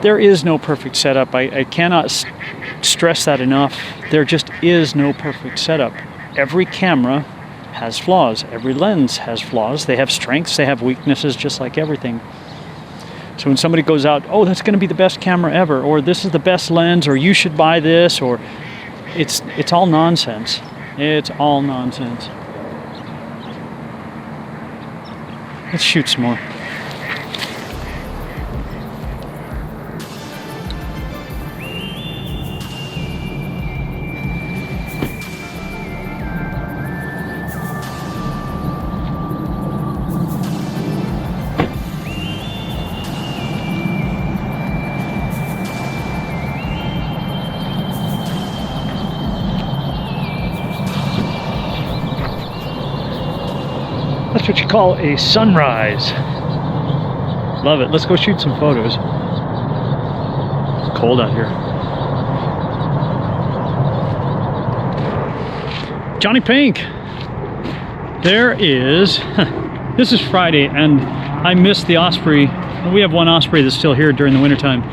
There is no perfect setup. I cannot stress that enough. There just is no perfect setup. Every camera has flaws. Every lens has flaws. They have strengths, they have weaknesses, just like everything. So when somebody goes out, oh, that's going to be the best camera ever, or this is the best lens, or you should buy this, or it's all nonsense. It's all nonsense. Let's shoot some more. That's what you call a sunrise. Love it. Let's go shoot some photos. It's cold out here. JonnyPink. There is, this is Friday and I missed the osprey. We have one osprey that's still here during the wintertime.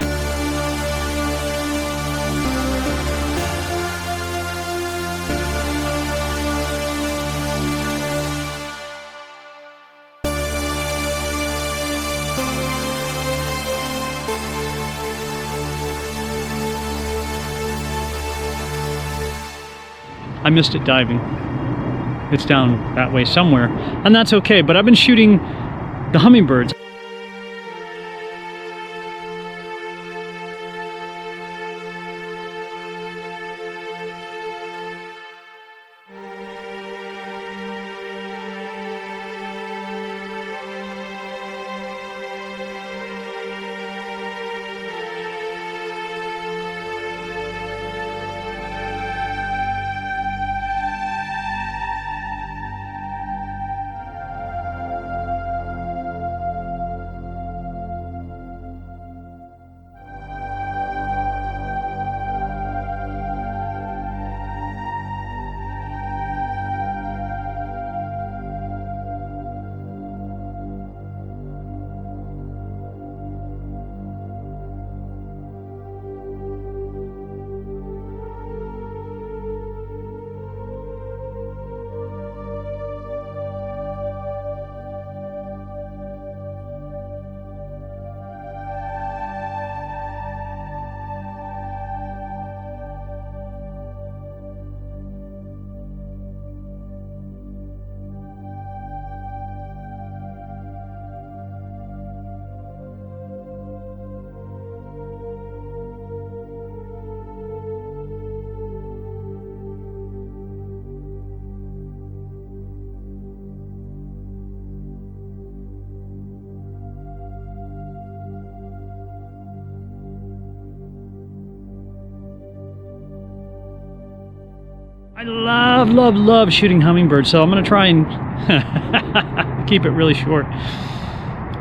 I missed it diving. It's down that way somewhere, and that's okay, but I've been shooting the hummingbirds. I love shooting hummingbirds, so I'm gonna try and keep it really short.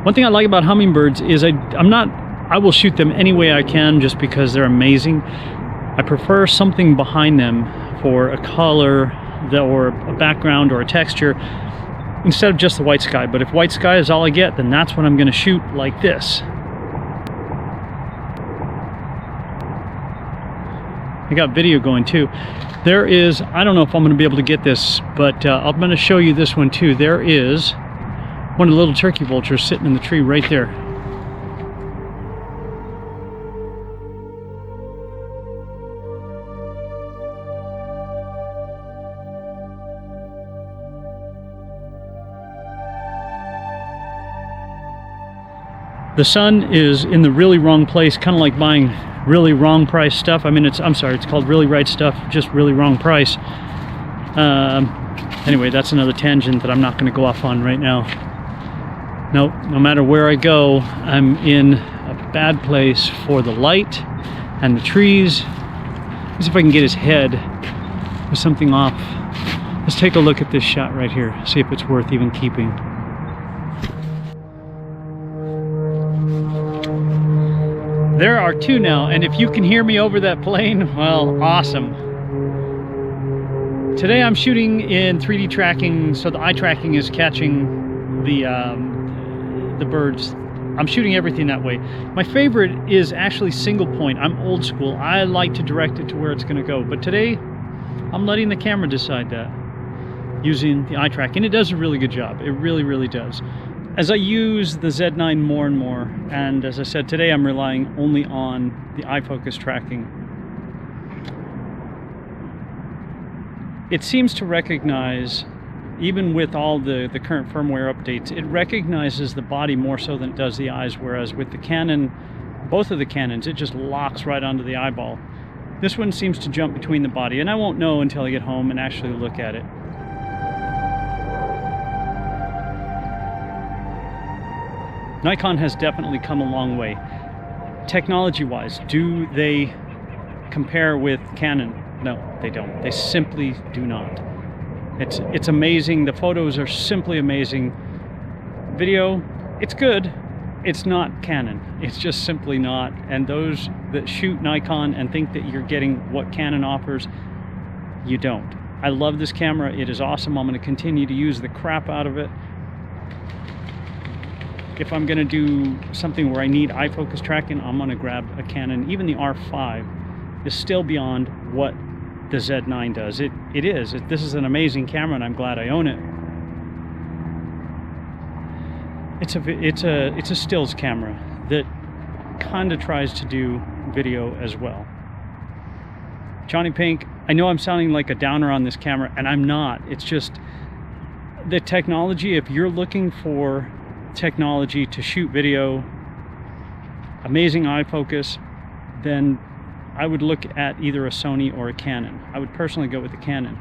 One thing I like about hummingbirds is I will shoot them any way I can just because they're amazing. I prefer something behind them for a color or a background or a texture instead of just the white sky. But if white sky is all I get, then that's what I'm gonna shoot, like this. I got video going too. There is, I don't know if I'm going to be able to get this, but I'm going to show you this one too. There is one of the little turkey vultures sitting in the tree right there. The sun is in the really wrong place, kind of like buying really wrong price stuff. I mean, I'm sorry, it's called really right stuff, just really wrong price. Anyway, that's another tangent that I'm not going to go off on right now. Nope, no matter where I go, I'm in a bad place for the light and the trees. Let's see if I can get his head with something off. Let's take a look at this shot right here, see if it's worth even keeping. There are two now, and if you can hear me over that plane, well, awesome. Today I'm shooting in 3D tracking, so the eye tracking is catching the birds I'm shooting everything that way. My favorite is actually single point. I'm old school. I like to direct it to where it's going to go. But today, I'm letting the camera decide that, using the eye track, and it does a really good job. It really, really does. As I use the Z9 more and more, and as I said, today I'm relying only on the eye focus tracking. It seems to recognize, even with all the current firmware updates, it recognizes the body more so than it does the eyes, whereas with the Canon, both of the Canons, it just locks right onto the eyeball. This one seems to jump between the body, and I won't know until I get home and actually look at it. Nikon has definitely come a long way. Technology-wise, do they compare with Canon? No, they don't. They simply do not. It's amazing. The photos are simply amazing. Video, it's good. It's not Canon. It's just simply not. And those that shoot Nikon and think that you're getting what Canon offers, you don't. I love this camera. It is awesome. I'm going to continue to use the crap out of it. If I'm going to do something where I need eye focus tracking, I'm going to grab a Canon. Even the R5 is still beyond what the Z9 does. This is an amazing camera, and I'm glad I own it. It's a stills camera that kind of tries to do video as well. JonnyPink, I know I'm sounding like a downer on this camera, and I'm not. It's just the technology. If you're looking for technology to shoot video, amazing eye focus, then I would look at either a Sony or a Canon. I would personally go with the Canon.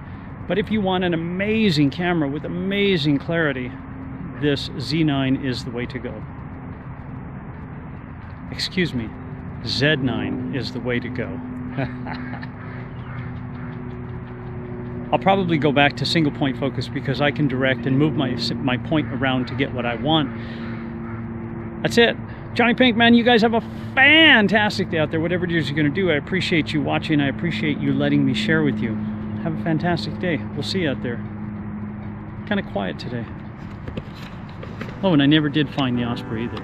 But if you want an amazing camera with amazing clarity, this Z9 is the way to go. Excuse me, Z9 is the way to go. I'll probably go back to single point focus because I can direct and move my point around to get what I want. That's it. JonnyPink, man, you guys have a fantastic day out there. Whatever it is you're going to do, I appreciate you watching. I appreciate you letting me share with you. Have a fantastic day. We'll see you out there. Kind of quiet today. Oh, and I never did find the Osprey either.